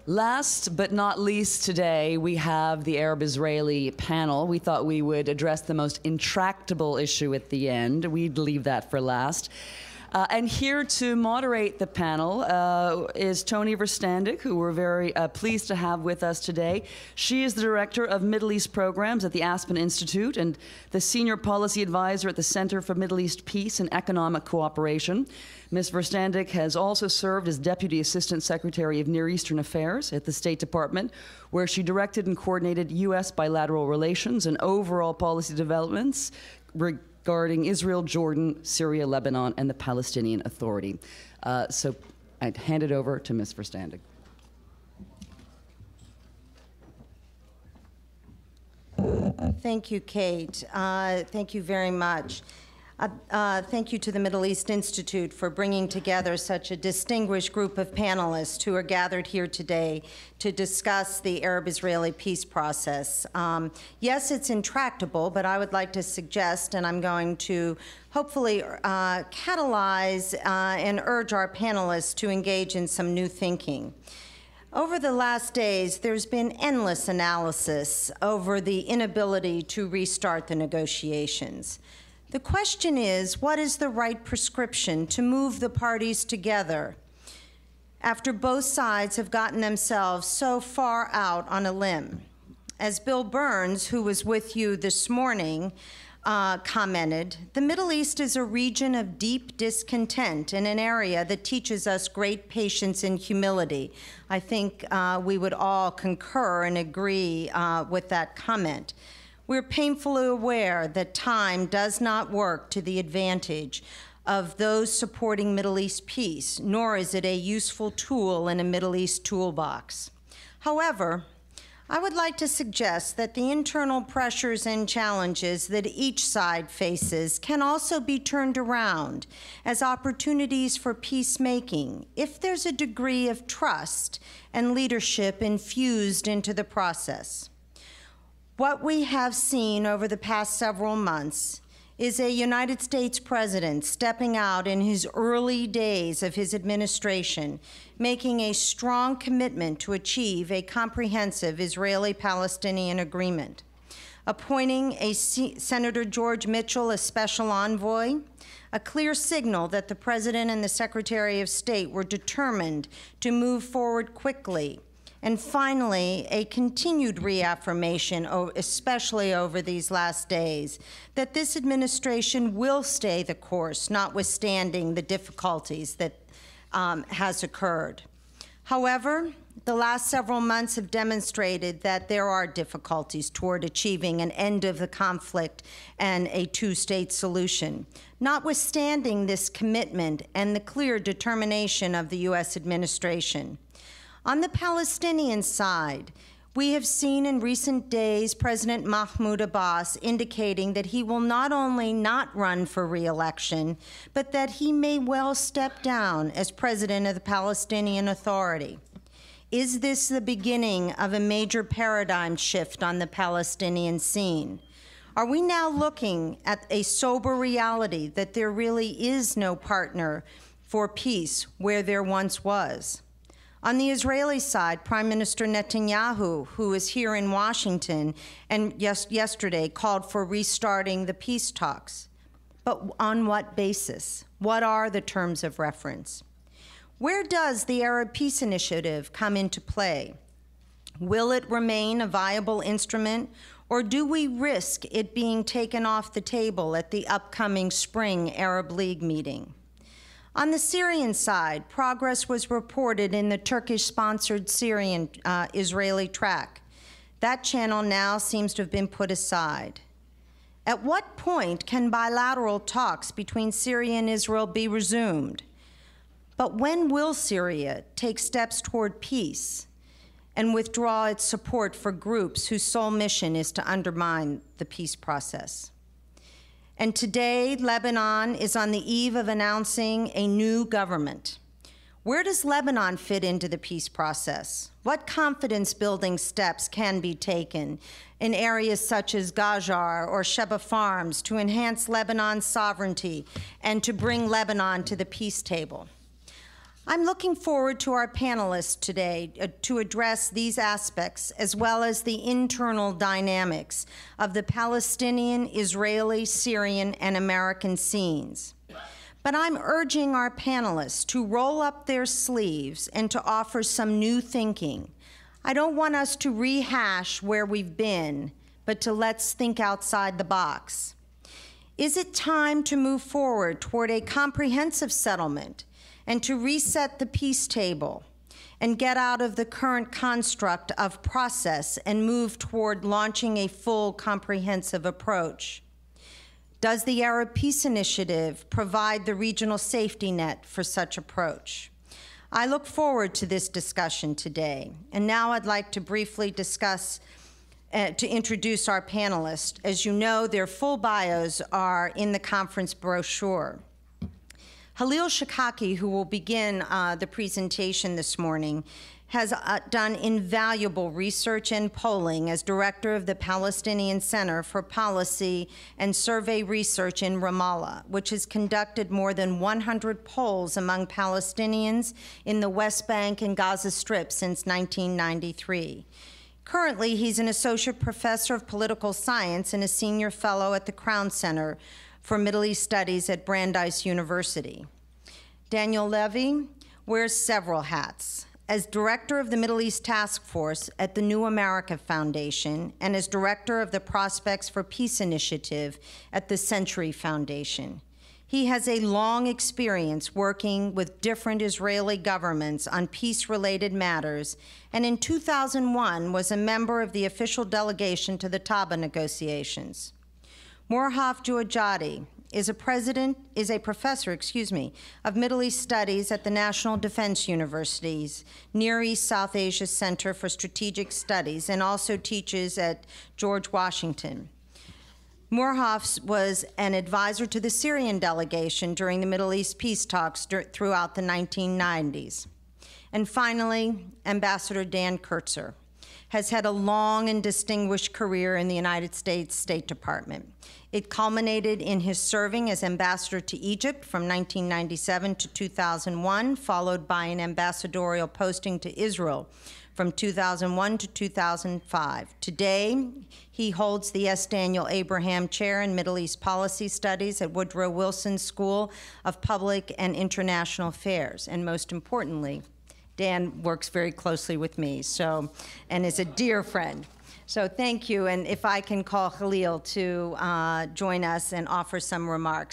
Last but not least today, we have the Arab-Israeli panel. We thought we would address the most intractable issue at the end. We'd leave that for last. And here to moderate the panel is Toni Verstandig, who we're very pleased to have with us today. She is the Director of Middle East Programs at the Aspen Institute and the Senior Policy Advisor at the Center for Middle East Peace and Economic Cooperation. Ms. Verstandig has also served as Deputy Assistant Secretary of Near Eastern Affairs at the State Department, where she directed and coordinated U.S. bilateral relations and overall policy developments regarding Israel, Jordan, Syria, Lebanon, and the Palestinian Authority. So I'd hand it over to Ms. Verstandig. Thank you, Kate. Thank you very much. Thank you to the Middle East Institute for bringing together such a distinguished group of panelists who are gathered here today to discuss the Arab-Israeli peace process. Yes, it's intractable, but I would like to suggest, and I'm going to hopefully catalyze and urge our panelists to engage in some new thinking. Over the last days, there's been endless analysis over the inability to restart the negotiations. The question is, what is the right prescription to move the parties together after both sides have gotten themselves so far out on a limb? As Bill Burns, who was with you this morning, commented, the Middle East is a region of deep discontent in an area that teaches us great patience and humility. I think we would all concur and agree with that comment. We're painfully aware that time does not work to the advantage of those supporting Middle East peace, nor is it a useful tool in a Middle East toolbox. However, I would like to suggest that the internal pressures and challenges that each side faces can also be turned around as opportunities for peacemaking if there's a degree of trust and leadership infused into the process. What we have seen over the past several months is a United States president stepping out in his early days of his administration, making a strong commitment to achieve a comprehensive Israeli-Palestinian agreement, appointing Senator George Mitchell as special envoy, a clear signal that the president and the Secretary of State were determined to move forward quickly, and finally, a continued reaffirmation, especially over these last days, that this administration will stay the course, notwithstanding the difficulties that has occurred. However, the last several months have demonstrated that there are difficulties toward achieving an end of the conflict and a two-state solution. Notwithstanding this commitment and the clear determination of the U.S. administration, on the Palestinian side, we have seen in recent days President Mahmoud Abbas indicating that he will not only not run for re-election, but that he may well step down as president of the Palestinian Authority. Is this the beginning of a major paradigm shift on the Palestinian scene? Are we now looking at a sober reality that there really is no partner for peace where there once was? On the Israeli side, Prime Minister Netanyahu, who is here in Washington and yesterday called for restarting the peace talks. But on what basis? What are the terms of reference? Where does the Arab Peace Initiative come into play? Will it remain a viable instrument, or do we risk it being taken off the table at the upcoming spring Arab League meeting? On the Syrian side, progress was reported in the Turkish-sponsored Syrian-Israeli track. That channel now seems to have been put aside. At what point can bilateral talks between Syria and Israel be resumed? But when will Syria take steps toward peace and withdraw its support for groups whose sole mission is to undermine the peace process? And today, Lebanon is on the eve of announcing a new government. Where does Lebanon fit into the peace process? What confidence-building steps can be taken in areas such as Gajar or Sheba Farms to enhance Lebanon's sovereignty and to bring Lebanon to the peace table? I'm looking forward to our panelists today to address these aspects as well as the internal dynamics of the Palestinian, Israeli, Syrian, and American scenes. But I'm urging our panelists to roll up their sleeves and to offer some new thinking. I don't want us to rehash where we've been, but to let's think outside the box. Is it time to move forward toward a comprehensive settlement and to reset the peace table and get out of the current construct of process and move toward launching a full comprehensive approach? Does the Arab Peace Initiative provide the regional safety net for such approach? I look forward to this discussion today. And now I'd like to briefly to introduce our panelists. As you know, their full bios are in the conference brochure. Khalil Shikaki, who will begin the presentation this morning, has done invaluable research and polling as director of the Palestinian Center for Policy and Survey Research in Ramallah, which has conducted more than 100 polls among Palestinians in the West Bank and Gaza Strip since 1993. Currently, he's an associate professor of political science and a senior fellow at the Crown Center for Middle East Studies at Brandeis University. Daniel Levy wears several hats. As director of the Middle East Task Force at the New America Foundation and as director of the Prospects for Peace Initiative at the Century Foundation. He has a long experience working with different Israeli governments on peace-related matters, and in 2001 was a member of the official delegation to the Taba negotiations. Murhaf Jouejati is a professor of Middle East Studies at the National Defense University's Near East South Asia Center for Strategic Studies and also teaches at George Washington. Murhaf was an advisor to the Syrian delegation during the Middle East peace talks throughout the 1990s. And finally, Ambassador Dan Kurtzer has had a long and distinguished career in the United States State Department. It culminated in his serving as ambassador to Egypt from 1997 to 2001, followed by an ambassadorial posting to Israel from 2001 to 2005. Today, he holds the S. Daniel Abraham Chair in Middle East Policy Studies at Woodrow Wilson School of Public and International Affairs. And most importantly, Dan works very closely with me, and is a dear friend. So thank you, and if I can call Khalil to join us and offer some remarks.